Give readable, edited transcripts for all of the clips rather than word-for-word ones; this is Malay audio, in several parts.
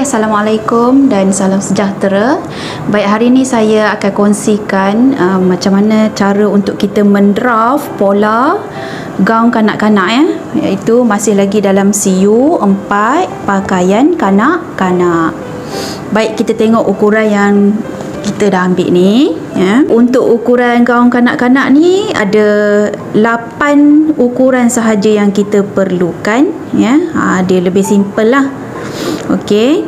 Assalamualaikum dan salam sejahtera. Baik, hari ini saya akan kongsikan macam mana cara untuk kita mendraft pola gaun kanak-kanak iaitu masih lagi dalam CU 4 pakaian kanak-kanak. Baik, kita tengok ukuran yang kita dah ambil ni ya. Untuk ukuran gaun kanak-kanak ni ada 8 ukuran sahaja yang kita perlukan ya. Dia lebih simple lah. Okey.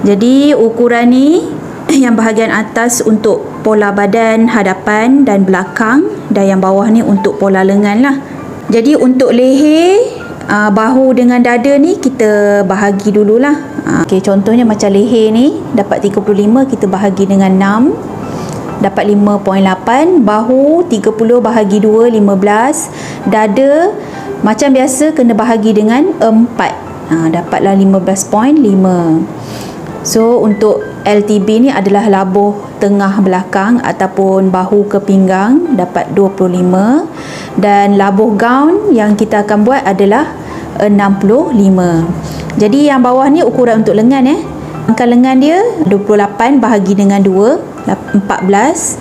Jadi ukuran ni yang bahagian atas untuk pola badan, hadapan dan belakang, dan yang bawah ni untuk pola lengan lah. Jadi untuk leher, bahu dengan dada ni kita bahagi dululah. Okey, contohnya macam leher ni dapat 35, kita bahagi dengan 6, dapat 5.8. Bahu 30 bahagi 2, 15. Dada macam biasa kena bahagi dengan 4. Dapatlah 15.5. So untuk LTB ni adalah labuh tengah belakang ataupun bahu ke pinggang, dapat 25. Dan labuh gaun yang kita akan buat adalah 65. Jadi yang bawah ni ukuran untuk lengan Angka lengan dia 28 bahagi dengan 2, 14.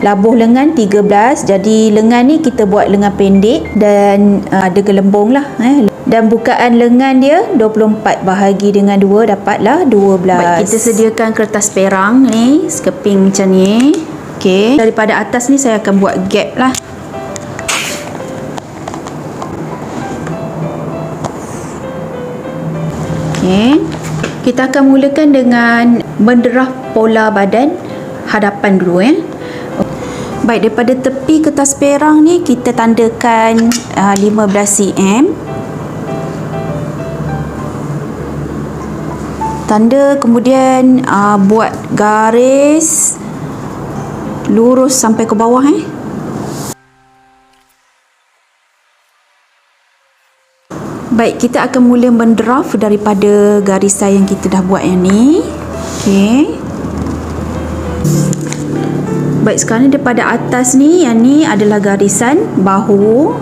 Labuh lengan 13. Jadi lengan ni kita buat lengan pendek dan ada gelembung lah Dan bukaan lengan dia 24 bahagi dengan 2, dapatlah 12. Baik, kita sediakan kertas perang ni, skeping macam ni. Okey, daripada atas ni saya akan buat gap lah. Okey, kita akan mulakan dengan mendraft pola badan hadapan dulu Baik, daripada tepi kertas perang ni kita tandakan 15 cm. Tanda, kemudian buat garis lurus sampai ke bawah Baik, kita akan mula mendraft daripada garisan yang kita dah buat yang ni. Okey. Baik, sekarang daripada atas ni, yang ni adalah garisan bahu.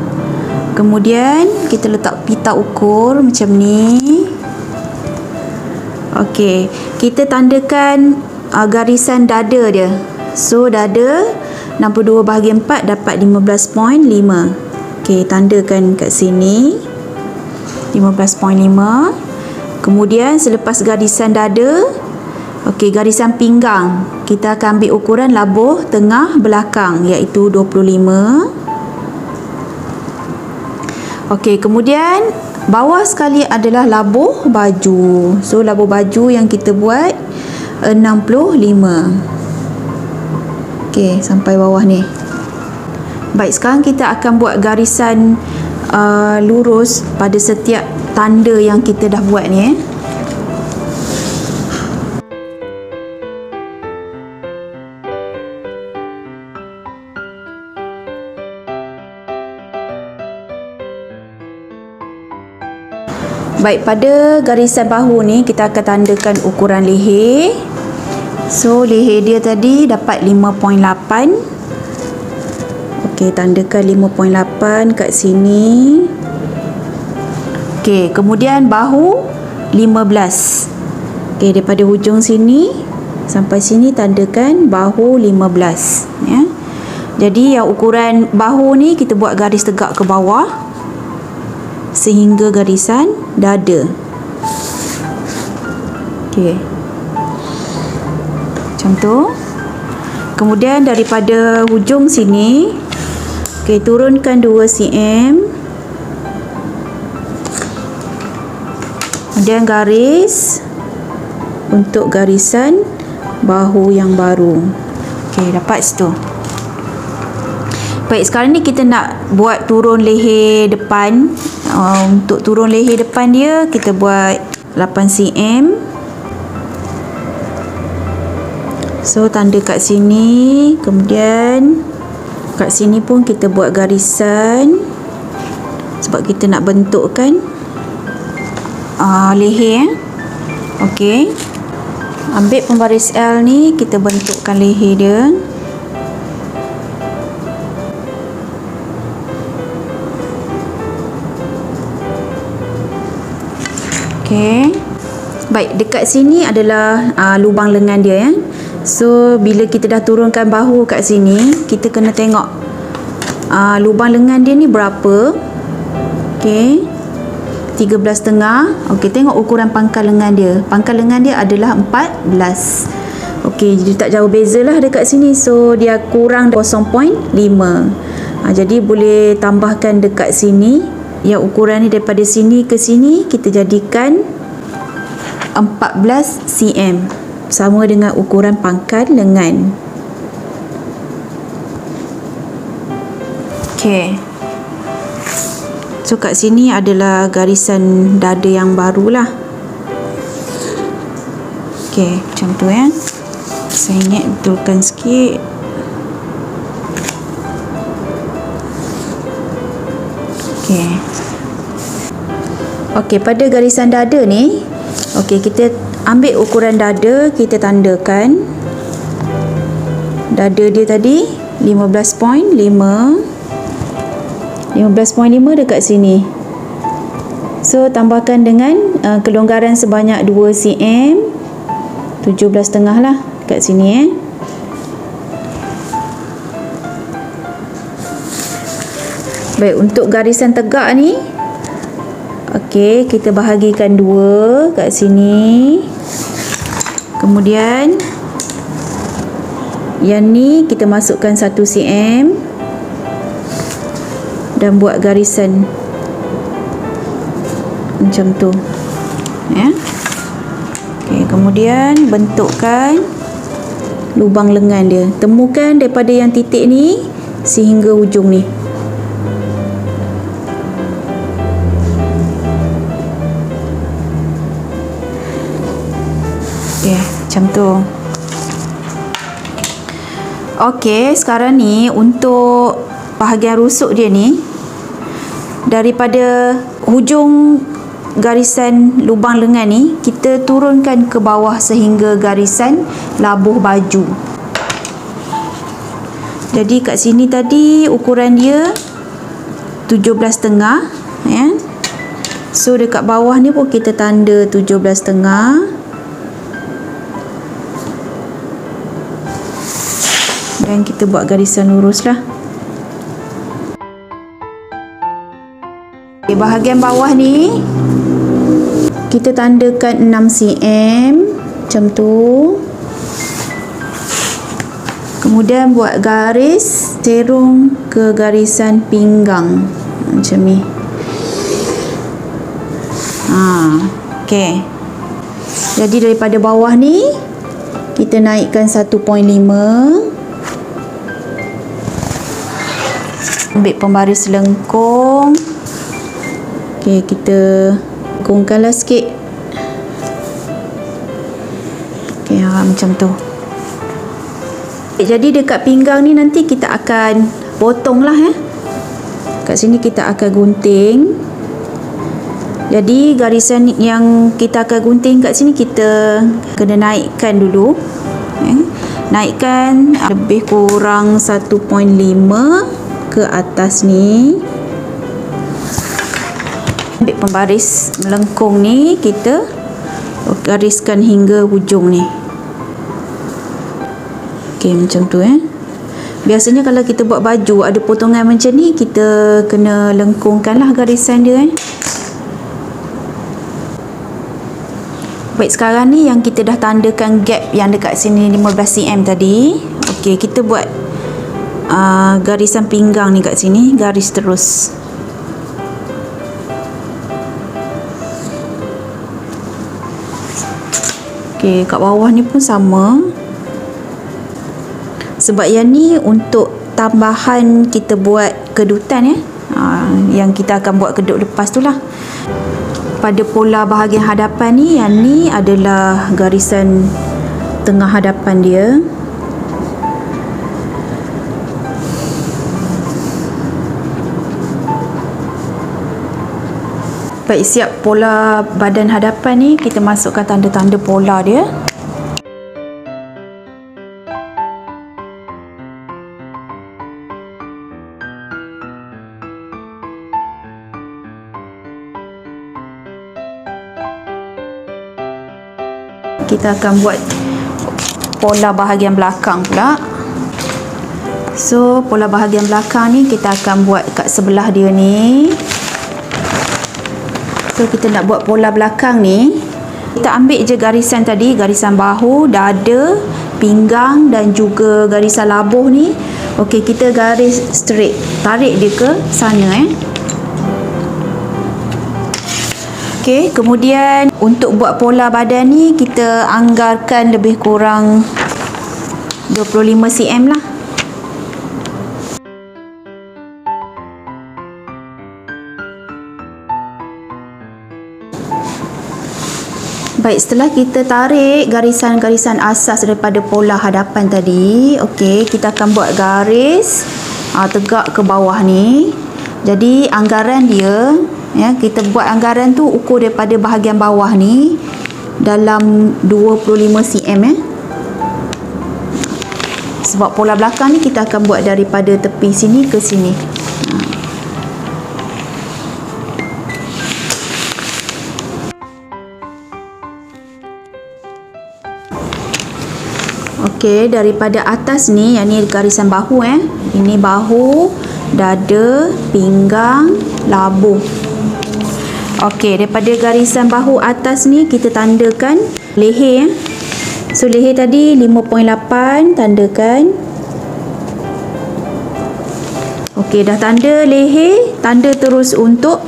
Kemudian kita letak pita ukur macam ni. Okey, kita tandakan garisan dada dia. So dada 62 bahagi 4 dapat 15.5. Okey, tandakan kat sini 15.5. Kemudian selepas garisan dada, okey, garisan pinggang kita akan ambil ukuran labuh tengah belakang iaitu 25. Okey, kemudian bawah sekali adalah labuh baju. So labuh baju yang kita buat 65. Okey, sampai bawah ni. Baik, sekarang kita akan buat garisan lurus pada setiap tanda yang kita dah buat ni Baik, pada garisan bahu ni kita akan tandakan ukuran leher. So leher dia tadi dapat 5.8. Okey, tandakan 5.8 kat sini. Okey, kemudian bahu 15. Okey, daripada hujung sini sampai sini tandakan bahu 15 ya. Jadi yang ukuran bahu ni kita buat garis tegak ke bawah sehingga garisan dada. Okey, macam tu. Kemudian daripada hujung sini, okey, turunkan 2 cm. Kemudian garis untuk garisan bahu yang baru. Okey, dapat situ. Baik, sekarang ni kita nak buat turun leher depan. Untuk turun leher depan dia kita buat 8 cm. So tanda kat sini, kemudian kat sini pun kita buat garisan sebab kita nak bentukkan leher. Okey, ambil pembaris L ni, kita bentukkan leher dia. Okey, Baik, dekat sini adalah lubang lengan dia ya. So bila kita dah turunkan bahu kat sini, kita kena tengok lubang lengan dia ni berapa. Okey. 13.5. Okey, tengok ukuran pangkal lengan dia. Pangkal lengan dia adalah 14. Okey, jadi tak jauh beza lah dekat sini. So dia kurang 0.5. Jadi boleh tambahkan dekat sini. Yang ukuran ni daripada sini ke sini kita jadikan 14 cm, sama dengan ukuran pangkal lengan. Okey. So kat sini adalah garisan dada yang barulah. Okey, macam tu ya. Saya ingat betulkan sikit. Okey. Okey, pada garisan dada ni, okey, kita ambil ukuran dada, kita tandakan. Dada dia tadi 15.5. 15.5 dekat sini. So tambahkan dengan kelonggaran sebanyak 2 cm. 17.5 lah dekat sini Baik, untuk garisan tegak ni, okey, kita bahagikan 2 kat sini. Kemudian yang ni kita masukkan 1 cm dan buat garisan macam tu ya. Okey, kemudian bentukkan lubang lengan dia. Temukan daripada yang titik ni sehingga hujung ni. Okey, macam tu. Okey, sekarang ni untuk bahagian rusuk dia ni, daripada hujung garisan lubang lengan ni kita turunkan ke bawah sehingga garisan labuh baju. Jadi kat sini tadi ukuran dia 17.5 ya. So dekat bawah ni pun kita tanda 17.5. Dan kita buat garisan lurus lah. Okay, bahagian bawah ni kita tandakan 6 cm macam tu. Kemudian buat garis serong ke garisan pinggang macam ni. Okey. Jadi daripada bawah ni kita naikkan 1.5. Ambil pembaris lengkung. Okey, kita lengkungkanlah sikit. Okey, macam tu. Jadi dekat pinggang ni nanti kita akan potong lah ya. Kat sini kita akan gunting. Jadi garisan yang kita akan gunting kat sini kita kena naikkan dulu. Naikkan lebih kurang 1.5 ke atas ni. Ambil pembaris melengkung ni, kita gariskan hingga hujung ni. Okey, macam tu Biasanya kalau kita buat baju ada potongan macam ni, kita kena lengkungkanlah garisan dia Baik, sekarang ni yang kita dah tandakan gap yang dekat sini 15 cm tadi. Okey, kita buat garisan pinggang ni kat sini, garis terus. Okey, kat bawah ni pun sama. Sebab yang ni untuk tambahan kita buat kedutan yang kita akan buat kedut lepas tu lah. Pada pola bahagian hadapan ni, yang ni adalah garisan tengah hadapan dia. Baik, siap pola badan hadapan ni, kita masukkan tanda-tanda pola dia. kita akan buat pola bahagian belakang pula. So pola bahagian belakang ni kita akan buat kat sebelah dia ni. So kita nak buat pola belakang ni, kita ambil je garisan tadi, garisan bahu, dada, pinggang dan juga garisan labuh ni. Okey, kita garis straight, tarik dia ke sana Okey, kemudian untuk buat pola badan ni kita anggarkan lebih kurang 25 cm lah. Baik, setelah kita tarik garisan-garisan asas daripada pola hadapan tadi, okey, kita akan buat garis tegak ke bawah ni. Jadi anggaran dia, ya, kita buat anggaran tu ukur daripada bahagian bawah ni dalam 25 cm sebab pola belakang ni kita akan buat daripada tepi sini ke sini. Okey, daripada atas ni, yang ni garisan bahu ini bahu, dada, pinggang, labuh. Okey, daripada garisan bahu atas ni kita tandakan leher. So leher tadi 5.8, tandakan. Okey, dah tanda leher, tanda terus untuk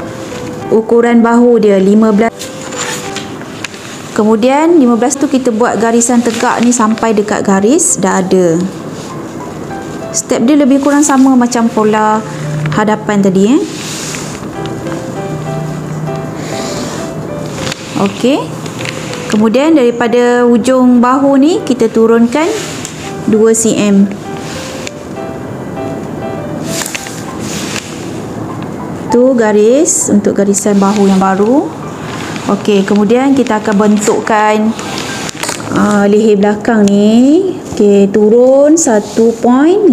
ukuran bahu dia 15. Kemudian 15 tu kita buat garisan tegak ni sampai dekat garis dada. Step dia lebih kurang sama macam pola hadapan tadi Okey. Kemudian daripada ujung bahu ni kita turunkan 2 cm. Tu garis untuk garisan bahu yang baru. Okey, kemudian kita akan bentukkan leher belakang ni. Okey, turun 1.5.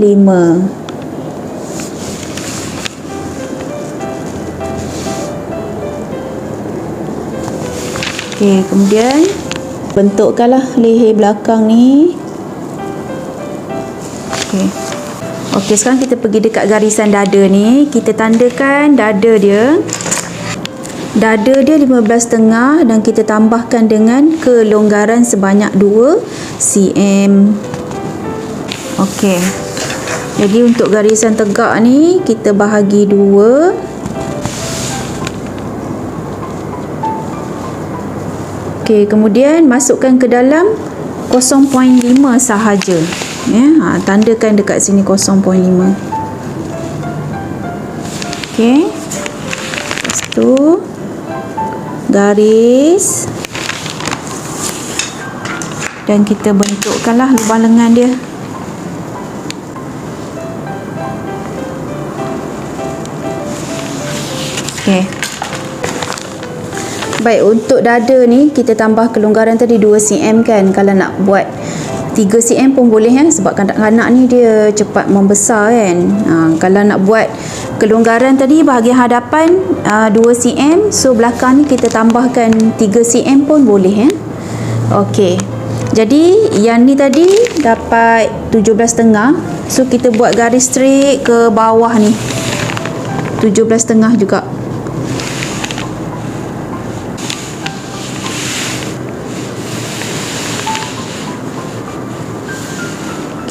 Okey, kemudian bentukkanlah leher belakang ni. Okey. Okey, sekarang kita pergi dekat garisan dada ni. Kita tandakan dada dia. Dada dia 15.5 dan kita tambahkan dengan kelonggaran sebanyak 2 cm. Okey. Jadi untuk garisan tegak ni kita bahagi 2. Okey, kemudian masukkan ke dalam 0.5 sahaja. Ya, tandakan dekat sini 0.5. Okey. Lepas tu garis dan kita bentukkanlah lubang lengan dia. Okey. Baik, untuk dada ni kita tambah kelonggaran tadi 2 cm kan. Kalau nak buat 3 cm pun boleh sebab kanak-kanak ni dia cepat membesar kan. Kalau nak buat kelonggaran tadi bahagian hadapan 2 cm, so belakang ni kita tambahkan 3 cm pun boleh Okey. Jadi yang ni tadi dapat 17.5. So kita buat garis straight ke bawah ni 17.5 juga.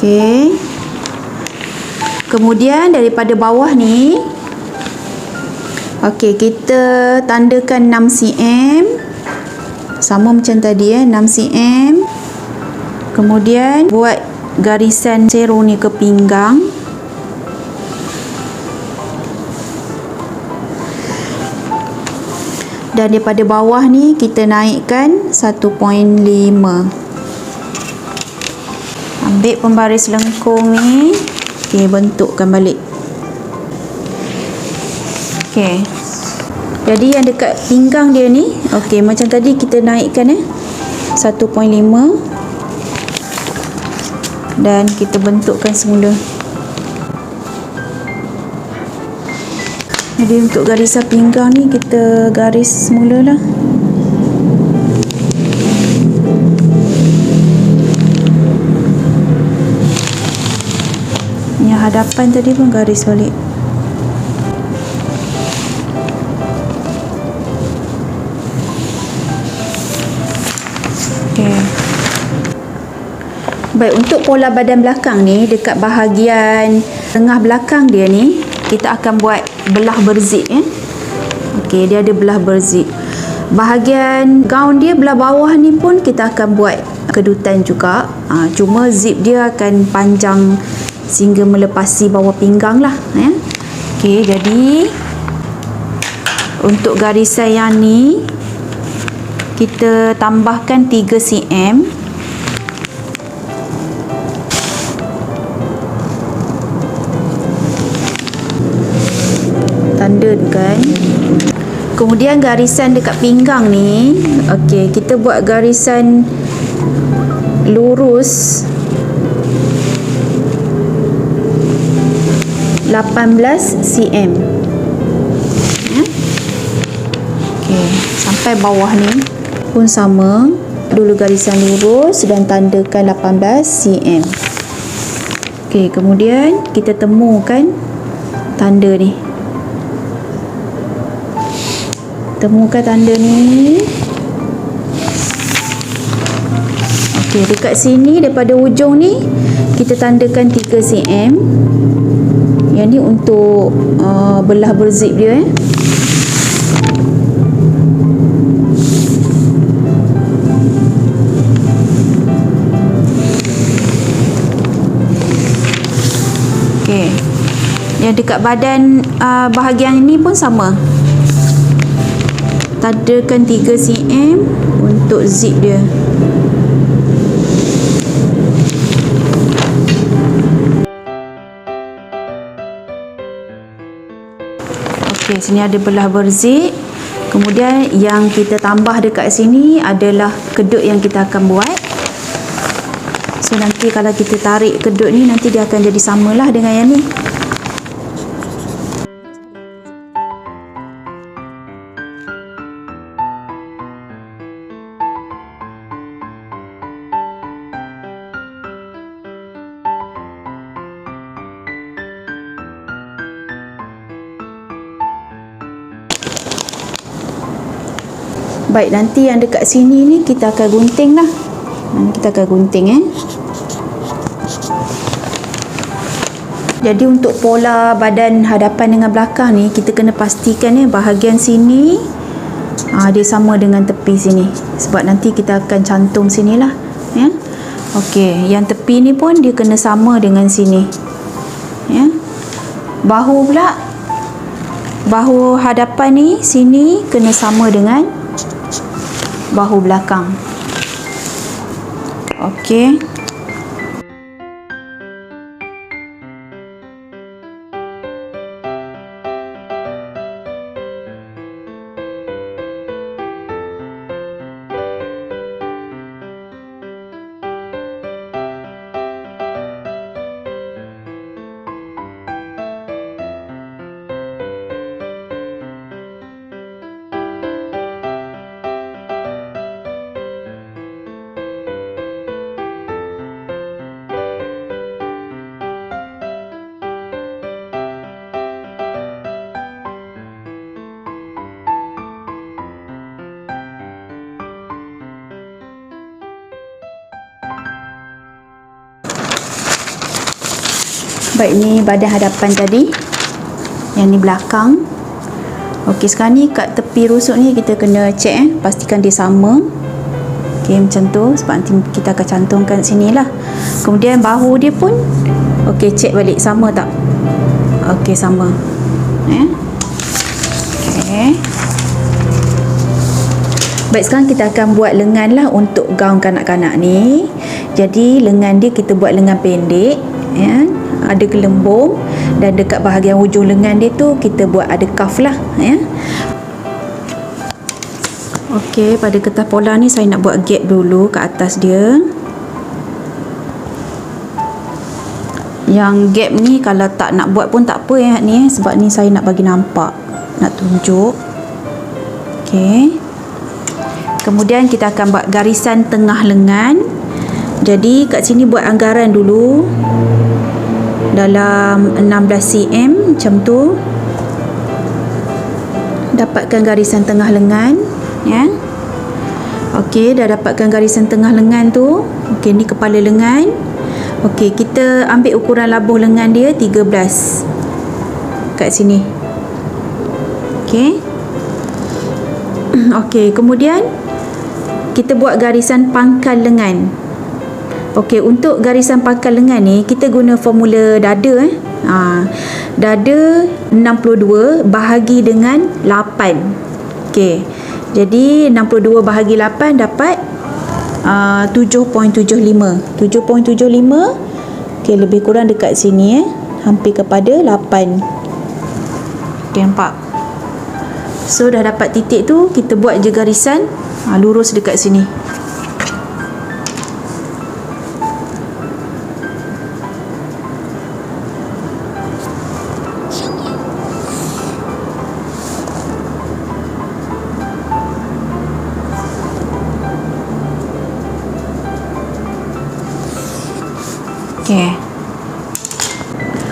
Okey. Kemudian daripada bawah ni, okey, kita tandakan 6 cm. Sama macam tadi 6 cm. Kemudian buat garisan zero ni ke pinggang. Dan daripada bawah ni kita naikkan 1.5. Ambil pembaris lengkung ni. Okey, bentukkan balik. Okey. Jadi yang dekat pinggang dia ni, okey, macam tadi kita naikkan 1.5 dan kita bentukkan semula. Jadi untuk garisan pinggang ni kita garis semula lah. hadapan tadi pun garis balik. Okey. Baik, untuk pola badan belakang ni, dekat bahagian tengah belakang dia ni, kita akan buat belah berzip ya. Okey, dia ada belah berzip. Bahagian gaun dia belah bawah ni pun kita akan buat kedutan juga. Cuma zip dia akan panjang sehingga melepasi bawah pinggang lah ya. Okey, jadi untuk garisan yang ni kita tambahkan 3 cm. Tandakan. Kemudian garisan dekat pinggang ni, okey, kita buat garisan lurus 18 cm. Ya. Okey, sampai bawah ni pun sama. Dulu garisan lurus dan tandakan 18 cm. Okey, kemudian kita temukan tanda ni. Temukan tanda ni. Okey, dekat sini daripada ujung ni kita tandakan 3 cm. Yang ni untuk belah berzip dia Okey. Yang dekat badan bahagian ini pun sama. Tandakan 3 cm untuk zip dia. Okey, sini ada belah berzip. Kemudian yang kita tambah dekat sini adalah kedut yang kita akan buat. So nanti kalau kita tarik kedut ni, nanti dia akan jadi samalah dengan yang ni. Baik, nanti yang dekat sini ni kita akan gunting lah. Kita akan gunting Jadi untuk pola badan hadapan dengan belakang ni, kita kena pastikan bahagian sini dia sama dengan tepi sini. Sebab nanti kita akan cantum sini lah ya. Okey, yang tepi ni pun dia kena sama dengan sini ya. Bahu pula, bahu hadapan ni sini kena sama dengan bahu belakang. Okey. Baik, ni badan hadapan tadi. Yang ni belakang. Okey, sekarang ni kat tepi rusuk ni kita kena check pastikan dia sama. Okey, macam tu. Sebab nanti kita akan cantumkan sini lah. Kemudian bahu dia pun okey, check balik sama tak? Okey, sama. Okey. Baik, sekarang kita akan buat lengan lah untuk gaun kanak-kanak ni. Jadi lengan dia kita buat lengan pendek ya. Ada gelembung dan dekat bahagian hujung lengan dia tu kita buat ada cuff lah ya. Okey, pada kertas pola ni saya nak buat gap dulu kat atas dia. Yang gap ni kalau tak nak buat pun tak apa ya ni sebab ni saya nak bagi nampak, nak tunjuk. Okey. Kemudian kita akan buat garisan tengah lengan. Jadi kat sini buat anggaran dulu. dalam 16 cm macam tu. Dapatkan garisan tengah lengan, ya. Okey, dah dapatkan garisan tengah lengan tu. Okey, ni kepala lengan. Okey, kita ambil ukuran labuh lengan dia 13 kat sini. Okey. Okey, kemudian kita buat garisan pangkal lengan. Okey, untuk garisan pangkal lengan ni kita guna formula dada. Dada 62 bahagi dengan 8. Okey. Jadi 62 bahagi 8 dapat 7.75. 7.75. Okey, lebih kurang dekat sini, hampir kepada 8. Okey, nampak? So dah dapat titik tu, kita buat je garisan lurus dekat sini.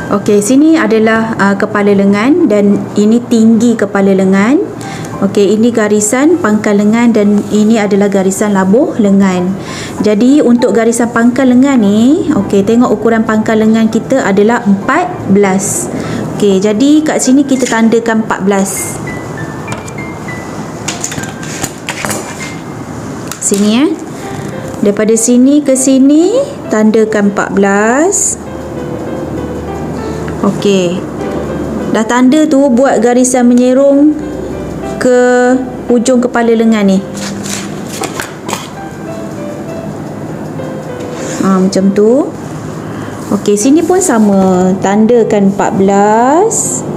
Okey, sini adalah kepala lengan dan ini tinggi kepala lengan. Okey, ini garisan pangkal lengan dan ini adalah garisan labuh lengan. Jadi untuk garisan pangkal lengan ni, okey, tengok ukuran pangkal lengan kita adalah 14. Okey, jadi kat sini kita tandakan 14. Sini daripada sini ke sini tandakan 14. Okey. Dah tanda tu, buat garisan menyerong ke hujung kepala lengan ni. Macam tu. Okey, sini pun sama. Tandakan 14.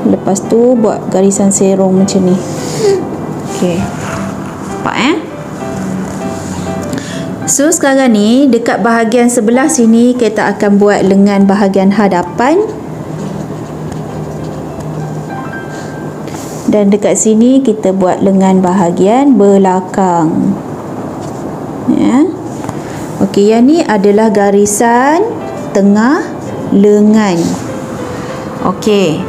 Lepas tu buat garisan serong macam ni. Okey. Nampak So sekarang ni dekat bahagian sebelah sini kita akan buat lengan bahagian hadapan. Dan dekat sini kita buat lengan bahagian belakang. Ya. Okey, yang ni adalah garisan tengah lengan. Okey.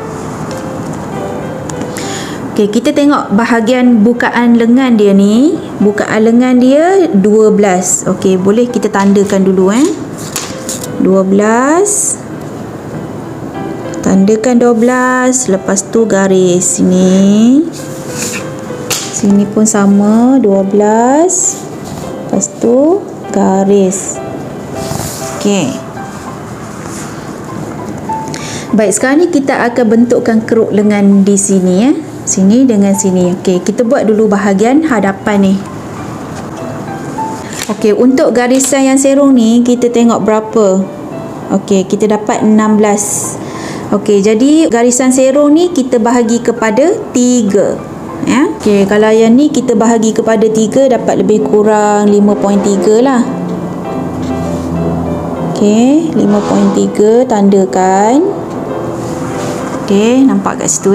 Okey, kita tengok bahagian bukaan lengan dia ni. Bukaan lengan dia 12. Okey, boleh kita tandakan dulu 12. Tandakan 12. Lepas tu garis sini. Sini pun sama 12. Lepas tu garis. Okey. Baik, sekarang ni kita akan bentukkan keruk lengan di sini Sini dengan sini. Okey, kita buat dulu bahagian hadapan ni. Okey, untuk garisan yang serong ni kita tengok berapa. Okey, kita dapat 16. Okey, jadi garisan serong ni kita bahagi kepada 3. Ya. Okey, kalau yang ni kita bahagi kepada 3 dapat lebih kurang 5.3 lah. Okey, 5.3 tandakan. Okey, nampak kat situ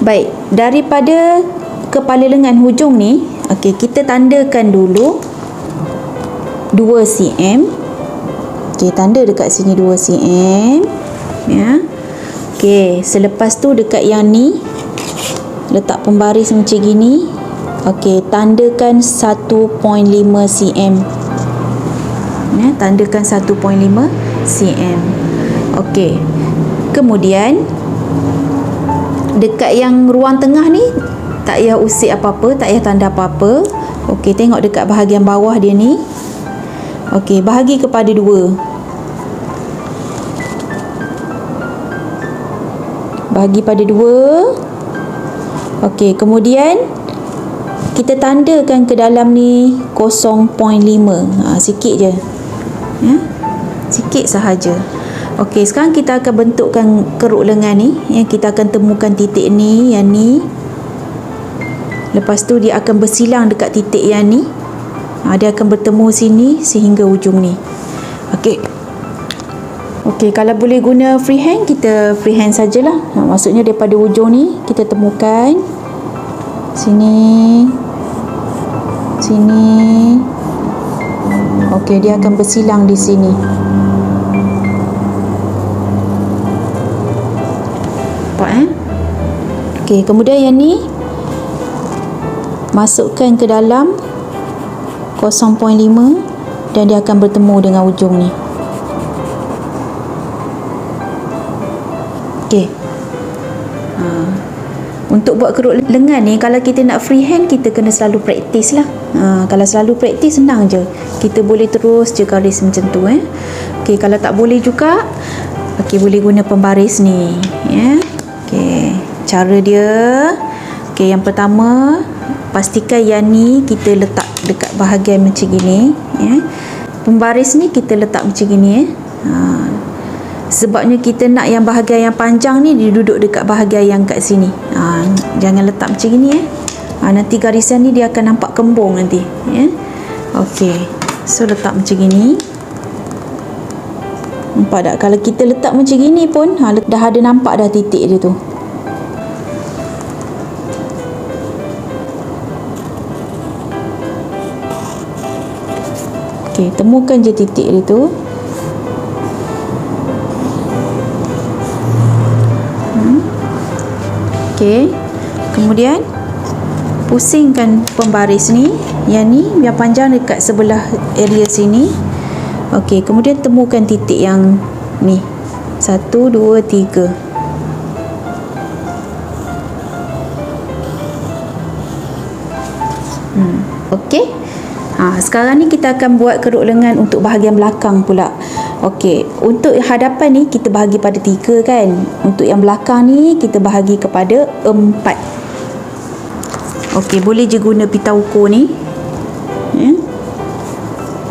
Baik, daripada kepala lengan hujung ni, okey, kita tandakan dulu 2 cm. Okey, tanda dekat sini 2 cm. Ya. Okey, selepas tu dekat yang ni letak pembaris macam gini. Okey, tandakan 1.5 cm. Ya, tandakan 1.5 cm. Okey. Kemudian dekat yang ruang tengah ni tak payah usik apa-apa, tak payah tanda apa-apa. Okey, tengok dekat bahagian bawah dia ni. Okey, bahagi kepada 2. Bahagi pada 2. Okey, kemudian kita tandakan ke dalam ni 0.5. Sikit je. Ya. Sikit sahaja. Okey, sekarang kita akan bentukkan keruk lengan ni. Kita akan temukan titik ni, yang ni. Lepas tu dia akan bersilang dekat titik yang ni. Dia akan bertemu sini sehingga ujung ni. Okey. Okey, kalau boleh guna freehand, kita freehand sajalah. Maksudnya daripada ujung ni kita temukan sini. Sini. Okey, dia akan bersilang di sini. Okey, kemudian yang ni masukkan ke dalam 0.5 dan dia akan bertemu dengan ujung ni. Okey. Untuk buat keruk lengan ni, kalau kita nak freehand, kita kena selalu praktis lah. Kalau selalu praktis, senang je. Kita boleh terus je garis macam tu. Okey, kalau tak boleh juga, okey, boleh guna pembaris ni. Okey, cara dia. Okey, yang pertama, pastikan yang ni kita letak dekat bahagian macam gini. Pembaris ni kita letak macam gini. Sebabnya kita nak yang bahagian yang panjang ni dia duduk dekat bahagian yang kat sini. Jangan letak macam gini. Nanti garisan ni dia akan nampak kembung nanti. Okey, so letak macam gini. Nampak tak? Kalau kita letak macam gini pun dah ada nampak dah titik dia tu. Okey, temukan je titik dia tu. Okey, kemudian pusingkan pembaris ni. Yang ni yang panjang dekat sebelah area sini. Okey, kemudian temukan titik yang ni. 1, 2, 3. Okey. Sekarang ni kita akan buat keruk lengan untuk bahagian belakang pula. Okey, untuk hadapan ni kita bahagi pada 3 kan. Untuk yang belakang ni kita bahagi kepada 4. Okey, boleh je guna pita ukur ni.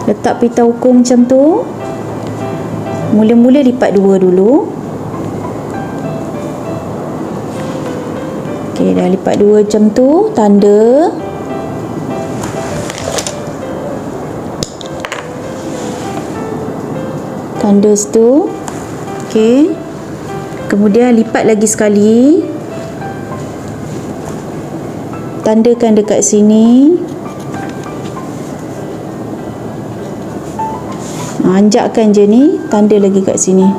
Letak pita ukur macam tu. Mula-mula lipat 2 dulu. Okey, dah lipat 2 macam tu, tanda. Tanda situ. Okey. Kemudian lipat lagi sekali. Tandakan dekat sini. Anjakkan je ni, tanda lagi kat sini.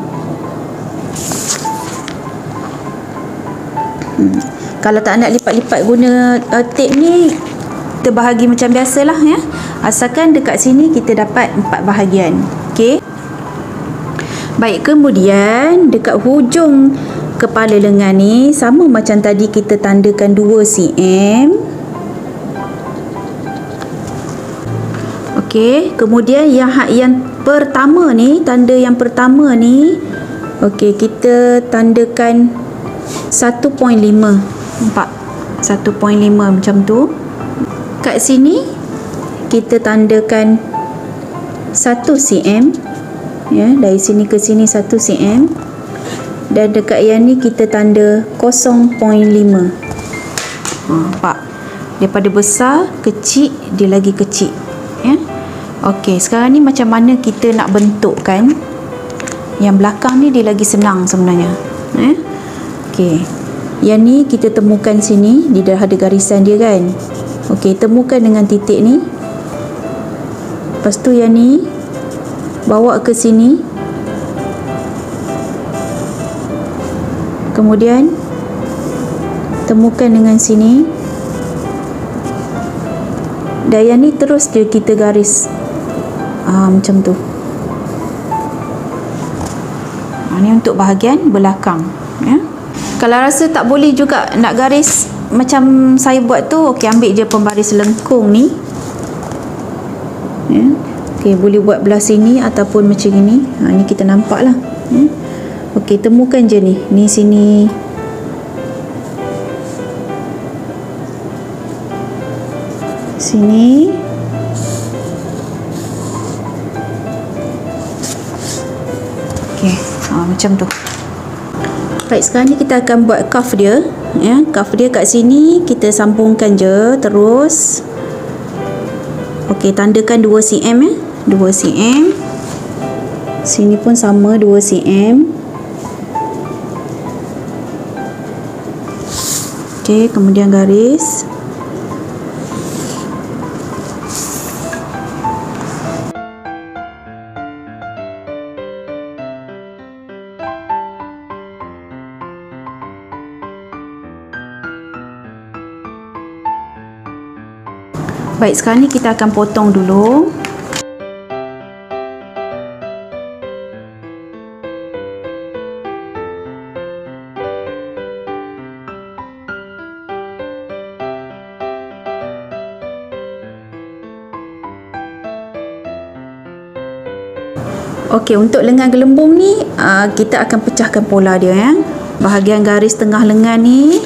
Kalau tak nak lipat-lipat guna tape ni, kita bahagi macam biasalah ya. Asalkan dekat sini kita dapat 4 bahagian. Okey. Baik, kemudian dekat hujung kepala lengan ni sama macam tadi, kita tandakan 2 cm. Okey, kemudian yang pertama ni, tanda yang pertama ni, okey, kita tandakan 1.5. Nampak? 1.5 macam tu. Kat sini kita tandakan 1 cm. Ya, dari sini ke sini 1 cm. Dan dekat yang ni kita tanda 0.5. Nampak? Daripada besar, kecil, dia lagi kecil. Ya. Okey, sekarang ni macam mana kita nak bentukkan yang belakang ni, dia lagi senang sebenarnya. Okey. Yang ni kita temukan sini, dia dah ada garisan dia kan. Okey, temukan dengan titik ni. Lepas tu yang ni bawa ke sini. Kemudian temukan dengan sini. Dan yang ni terus je kita garis. Macam tu. Ni untuk bahagian belakang. Ya. Kalau rasa tak boleh juga nak garis macam saya buat tu, okey, ambil je pembaris lengkung ni. Ya. Okey, boleh buat belah sini ataupun macam ini. Ni kita nampak lah. Okey, temukan je ni. Ni sini. Sini. Okey, macam tu. Baik, sekarang ni kita akan buat cuff dia. Ya, cuff dia kat sini kita sambungkan je terus. Okey, tandakan 2 cm ya. 2 cm. Sini pun sama 2 cm. Okey, kemudian garis. Baik, sekarang ni kita akan potong dulu. Okey, untuk lengan gelembung ni kita akan pecahkan pola dia ya. Bahagian garis tengah lengan ni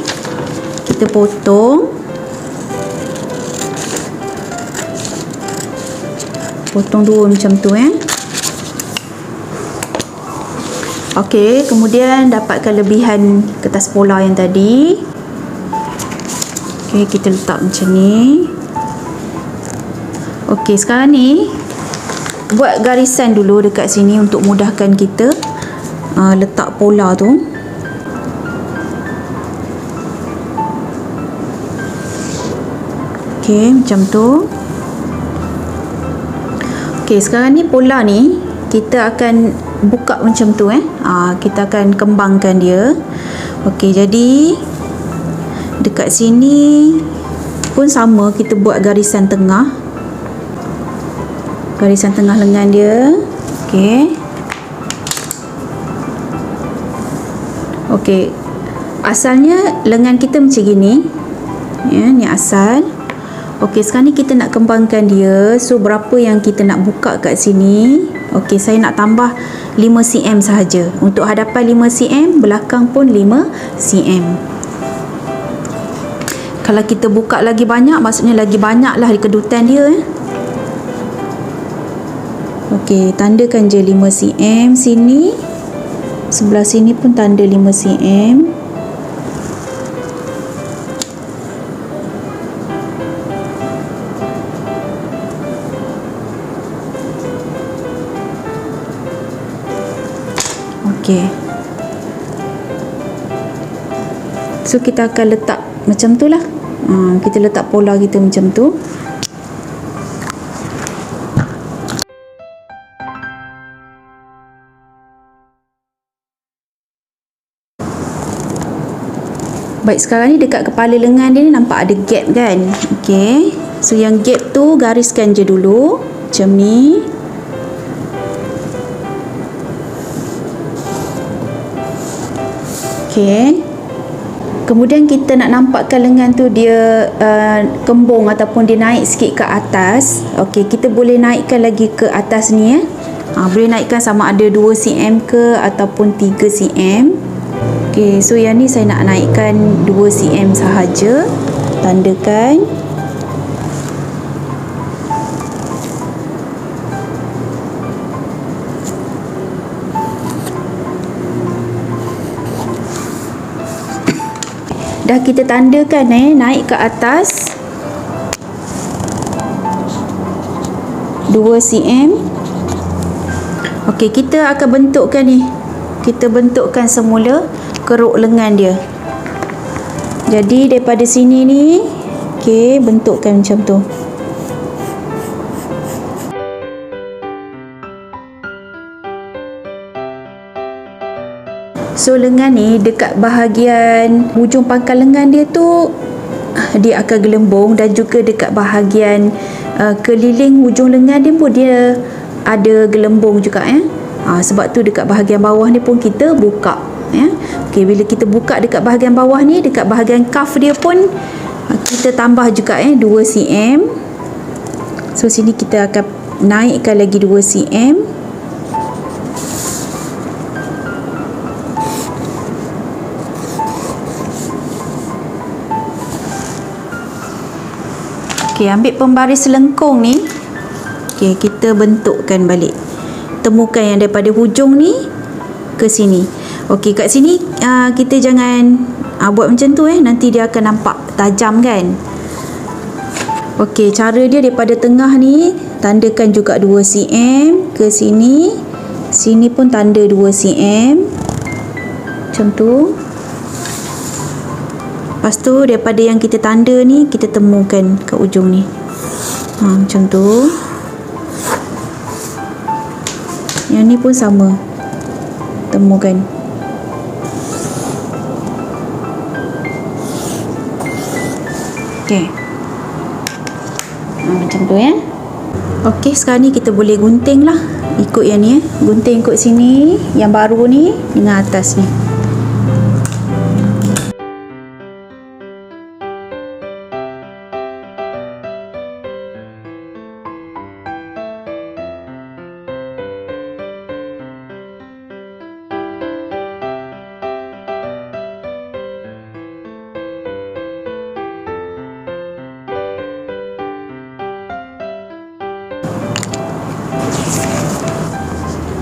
kita potong. Potong dua macam tu ya. Okey, kemudian dapatkan lebihan kertas pola yang tadi. Okey, kita letak macam ni. Okey, sekarang ni buat garisan dulu dekat sini untuk mudahkan kita letak pola tu. Okey, macam tu. Okey, sekarang ni pola ni kita akan buka macam tu kita akan kembangkan dia. Okey, jadi dekat sini pun sama, kita buat garisan tengah. Garisan tengah lengan dia. Okey. Okey. Asalnya lengan kita macam gini. Ya, ni asal. Okey, sekarang ni kita nak kembangkan dia. So, berapa yang kita nak buka kat sini? Okey, saya nak tambah 5 cm sahaja. Untuk hadapan 5 cm, belakang pun 5 cm. Kalau kita buka lagi banyak, maksudnya lagi banyaklah kedutan dia. Okey, tandakan je 5 cm sini. Sebelah sini pun tanda 5 cm. Okey. So kita akan letak macam tu lah. Kita letak pola kita macam tu. Baik, sekarang ni dekat kepala lengan dia ni nampak ada gap kan. Okey. So yang gap tu gariskan je dulu macam ni. Okey. Kemudian kita nak nampakkan lengan tu dia kembung ataupun dia naik sikit ke atas. Okey, kita boleh naikkan lagi ke atas ni boleh naikkan sama ada 2 cm ke ataupun 3 cm. Okey, so yang ni saya nak naikkan 2 cm sahaja. Tandakan. Dah kita tandakan naik ke atas 2 cm. Okey, kita akan bentukkan ni. Kita bentukkan semula keruk lengan dia. Jadi daripada sini ni, okey, bentukkan macam tu. So lengan ni dekat bahagian hujung pangkal lengan dia tu dia akan gelembung, dan juga dekat bahagian keliling hujung lengan dia pun dia ada gelembung juga sebab tu dekat bahagian bawah ni pun kita buka Okey, bila kita buka dekat bahagian bawah ni, dekat bahagian cuff dia pun kita tambah juga 2 cm. So sini kita akan naikkan lagi 2 cm. Okey, ambil pembaris lengkung ni. Okey, kita bentukkan balik. Temukan yang daripada hujung ni ke sini. Okey, kat sini kita jangan buat macam tu nanti dia akan nampak tajam kan. Okey, cara dia daripada tengah ni tandakan juga 2 cm ke sini. Sini pun tanda 2 cm. Macam tu. Lepas tu daripada yang kita tanda ni kita temukan kat ujung ni. Macam tu. Yang ni pun sama. Temukan. Okey. Macam tu ya. Okey, sekarang ni kita boleh gunting lah. Ikut yang ni gunting ikut sini, yang baru ni dengan atas ni.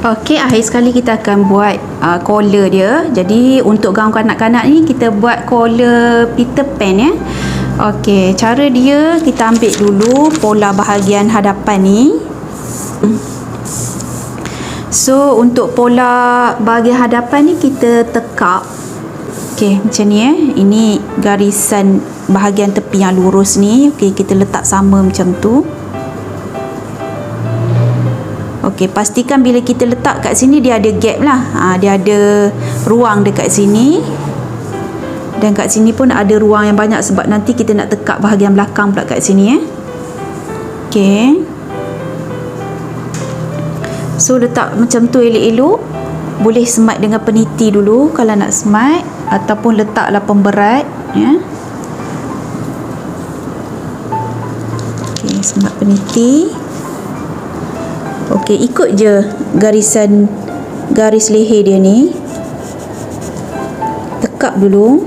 Okey, akhir sekali kita akan buat collar dia. Jadi untuk gaun kanak-kanak ni kita buat collar Peter Pan ya. Okey, cara dia kita ambil dulu pola bahagian hadapan ni. So untuk pola bahagian hadapan ni kita tekak. Okey, macam ni Ini garisan bahagian tepi yang lurus ni. Okey, kita letak sama macam tu. Okey, pastikan bila kita letak kat sini dia ada gap lah. Dia ada ruang dekat sini. Dan kat sini pun ada ruang yang banyak sebab nanti kita nak tekak bahagian belakang pula kat sini Okey. So letak macam tu elok-elok. Boleh smart dengan peniti dulu kalau nak smart, ataupun letaklah pemberat ya. Okey, smart peniti. Okey, ikut je garis leher dia ni. Tekak dulu.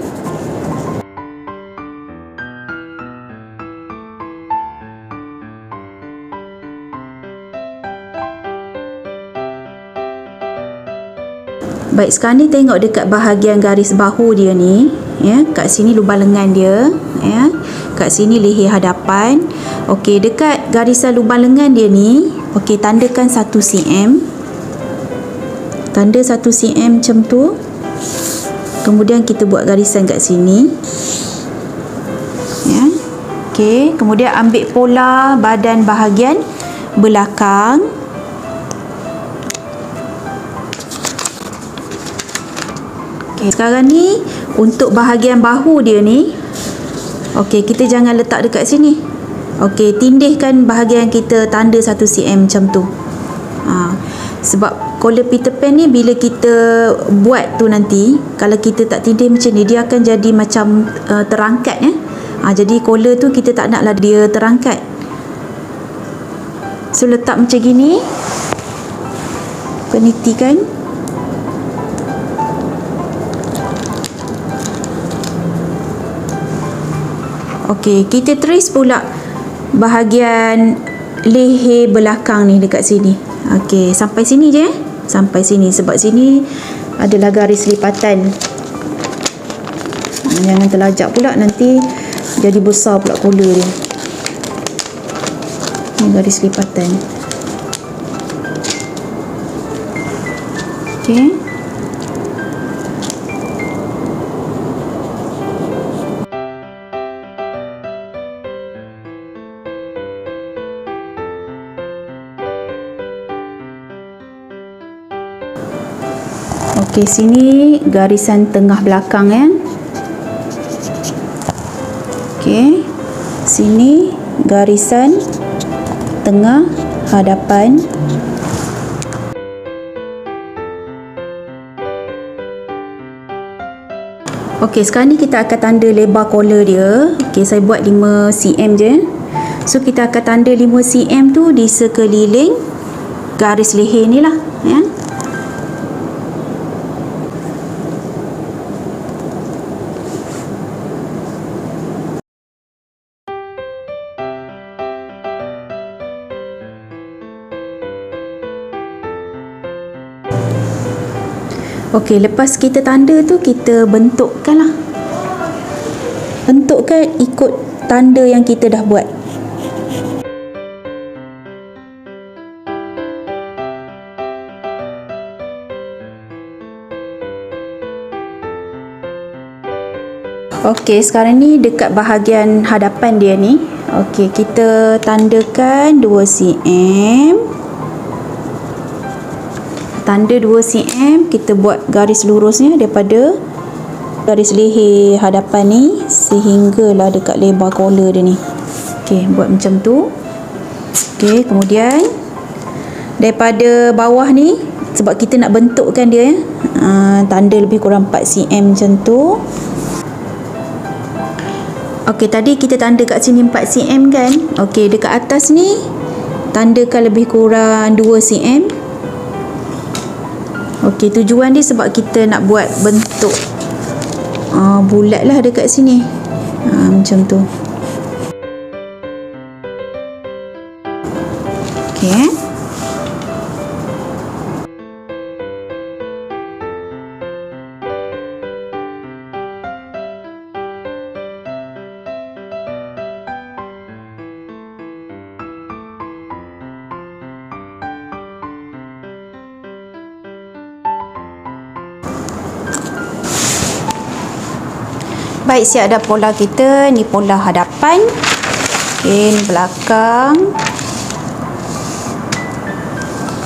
Baik, sekarang ni tengok dekat bahagian garis bahu dia ni ya, kat sini lubang lengan dia ya, kat sini leher hadapan. Okey, dekat garisan lubang lengan dia ni, okey, tandakan 1 cm. Tanda 1 cm macam tu. Kemudian kita buat garisan kat sini. Ya. Okey, kemudian ambil pola badan bahagian belakang. Okey, sekarang ni untuk bahagian bahu dia ni, okey, kita jangan letak dekat sini. Okey, tindihkan bahagian kita tanda 1 cm macam tu. Sebab collar Peter Pan ni bila kita buat tu nanti, kalau kita tak tindih macam ni, dia akan jadi macam terangkat ya. Jadi collar tu kita tak naklah dia terangkat. So letak macam gini. Penitikan. Okey, kita trace pula bahagian leher belakang ni dekat sini. Okey, sampai sini je sampai sini, sebab sini adalah garis lipatan. Jangan terlajak pula, nanti jadi besar pula collar dia. Ini garis lipatan. Okey. Okey, sini garisan tengah belakang ya. Okey. Sini garisan tengah hadapan. Okey, sekarang ni kita akan tanda lebar collar dia. Okey, saya buat 5 cm je. So kita akan tanda 5 cm tu di sekeliling garis leher ni lah ya. Okey, lepas kita tanda tu, kita bentukkan lah. Bentukkan ikut tanda yang kita dah buat. Okey, sekarang ni dekat bahagian hadapan dia ni. Okey, kita tandakan 2 cm. Tanda 2 cm, kita buat garis lurusnya daripada garis leher hadapan ni sehinggalah dekat lebar collar dia ni. Okey, buat macam tu. Okey, kemudian daripada bawah ni, sebab kita nak bentukkan dia, tanda lebih kurang 4 cm macam tu. Okey, tadi kita tanda kat sini 4 cm kan. Okey, dekat atas ni tandakan lebih kurang 2 cm. Okey, tujuan dia sebab kita nak buat bentuk bulat lah dekat sini. Macam tu. Okey. Baik, siap dah pola kita. Ni pola hadapan. Okey, ni belakang.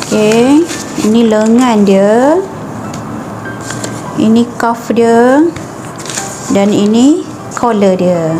Okey, ini lengan dia. Ini cuff dia. Dan ini collar dia.